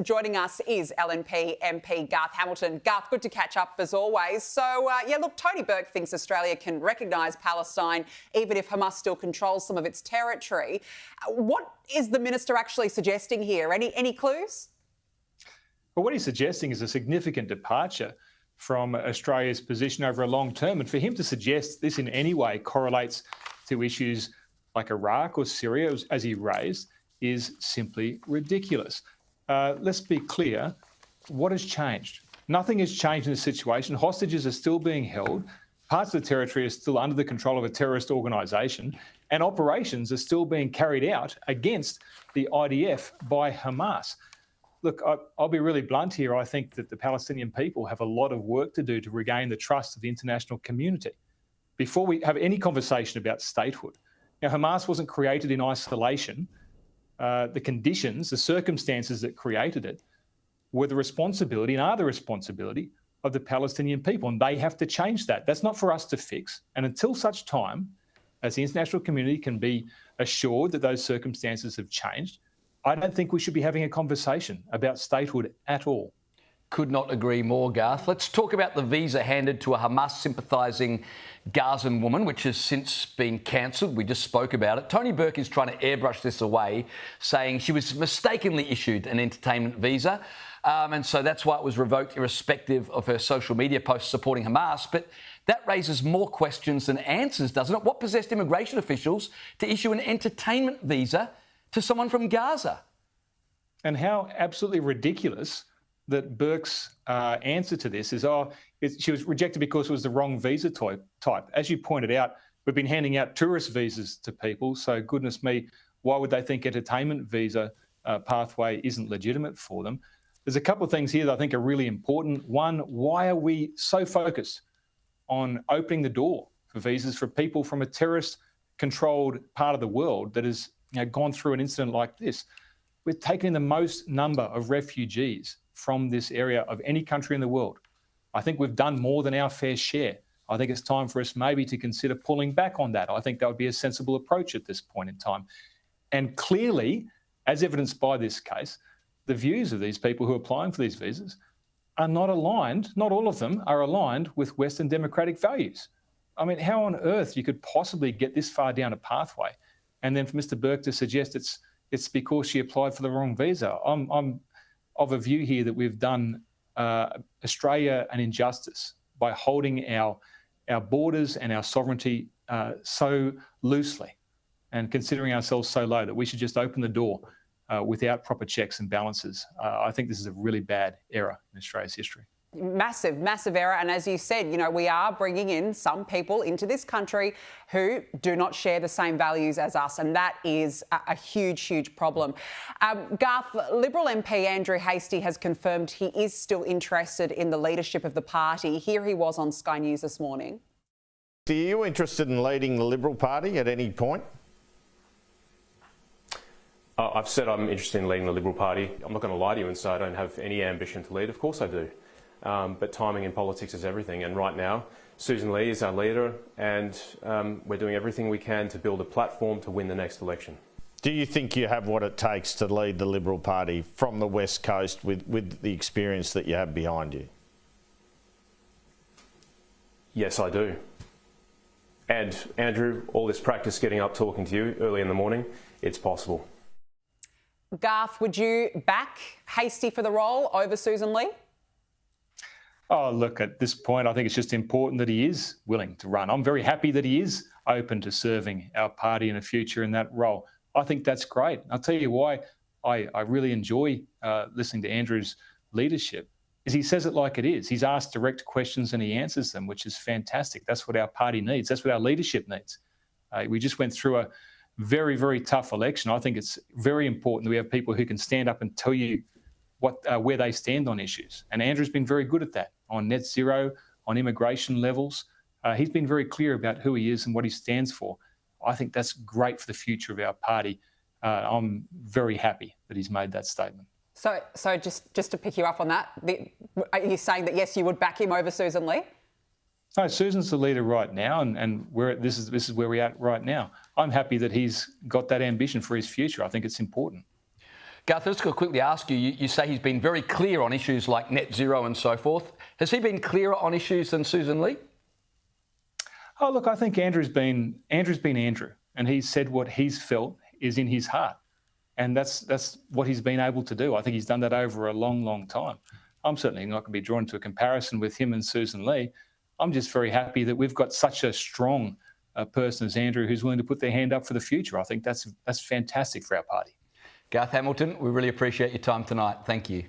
Joining us is LNP MP Garth Hamilton. Garth, good to catch up as always. So, look, Tony Burke thinks Australia can recognise Palestine even if Hamas still controls some of its territory. What is the minister actually suggesting here? Any clues? Well, what he's suggesting is a significant departure from Australia's position over a long term. And for him to suggest this in any way correlates to issues like Iraq or Syria, as he raised, is simply ridiculous. Let's be clear, what has changed? Nothing has changed in the situation. Hostages are still being held. Parts of the territory are still under the control of a terrorist organisation, and operations are still being carried out against the IDF by Hamas. Look, I'll be really blunt here. I think that the Palestinian people have a lot of work to do to regain the trust of the international community. Before we have any conversation about statehood, now, Hamas wasn't created in isolation. The conditions, the circumstances that created it were the responsibility and are the responsibility of the Palestinian people, and they have to change that. That's not for us to fix. And until such time as the international community can be assured that those circumstances have changed, I don't think we should be having a conversation about statehood at all. Could not agree more, Garth. Let's talk about the visa handed to a Hamas sympathising Gazan woman, which has since been cancelled. We just spoke about it. Tony Burke is trying to airbrush this away, saying she was mistakenly issued an entertainment visa. And so that's why it was revoked, irrespective of her social media posts supporting Hamas. But that raises more questions than answers, doesn't it? What possessed immigration officials to issue an entertainment visa to someone from Gaza? And how absolutely ridiculous that Burke's answer to this is, she was rejected because it was the wrong visa type. As you pointed out, we've been handing out tourist visas to people, so goodness me, why would they think entertainment visa pathway isn't legitimate for them? There's a couple of things here that I think are really important. One, why are we so focused on opening the door for visas for people from a terrorist-controlled part of the world that has gone through an incident like this? We're taking the most number of refugees from this area of any country in the world. I think we've done more than our fair share. I think it's time for us maybe to consider pulling back on that. I think that would be a sensible approach at this point in time. And clearly, as evidenced by this case, the views of these people who are applying for these visas are not aligned, not all of them are aligned with Western democratic values. I mean, how on earth you could possibly get this far down a pathway and then for Mr. Burke to suggest it's because she applied for the wrong visa? I'm of a view here that we've done Australia an injustice by holding our borders and our sovereignty so loosely and considering ourselves so low that we should just open the door without proper checks and balances. I think this is a really bad error in Australia's history. Massive error. And as you said, we are bringing in some people into this country who do not share the same values as us. And that is a huge problem. Garth, Liberal MP Andrew Hastie has confirmed he is still interested in the leadership of the party. Here he was on Sky News this morning. Are you interested in leading the Liberal Party at any point? I've said I'm interested in leading the Liberal Party. I'm not going to lie to you and say I don't have any ambition to lead. Of course I do. But timing in politics is everything, and right now Susan Lee is our leader, and we're doing everything we can to build a platform to win the next election. Do you think you have what it takes to lead the Liberal Party from the West Coast with the experience that you have behind you? Yes, I do. And Andrew, all this practice getting up talking to you early in the morning, it's possible. Garth, would you back Hastie for the role over Susan Lee? Oh, look, at this point, I think it's just important that he is willing to run. I'm very happy that he is open to serving our party in the future in that role. I think that's great. I'll tell you why I really enjoy listening to Andrew's leadership is he says it like it is. He's asked direct questions and he answers them, which is fantastic. That's what our party needs. That's what our leadership needs. We just went through a very tough election. I think it's very important that we have people who can stand up and tell you where they stand on issues. And Andrew's been very good at that, on net zero, on immigration levels. He's been very clear about who he is and what he stands for. I think that's great for the future of our party. I'm very happy that he's made that statement. So just to pick you up on that, are you saying that, yes, you would back him over Susan Lee? No, Susan's the leader right now, and this is where we're at right now. I'm happy that he's got that ambition for his future. I think it's important. Garth, let's quickly ask you, you say he's been very clear on issues like net zero and so forth. Has he been clearer on issues than Susan Lee? Oh, look, I think Andrew's been Andrew, and he's said what he's felt is in his heart. And that's what he's been able to do. I think he's done that over a long, long time. I'm certainly not going to be drawn to a comparison with him and Susan Lee. I'm just very happy that we've got such a strong person as Andrew who's willing to put their hand up for the future. I think that's fantastic for our party. Garth Hamilton, we really appreciate your time tonight. Thank you.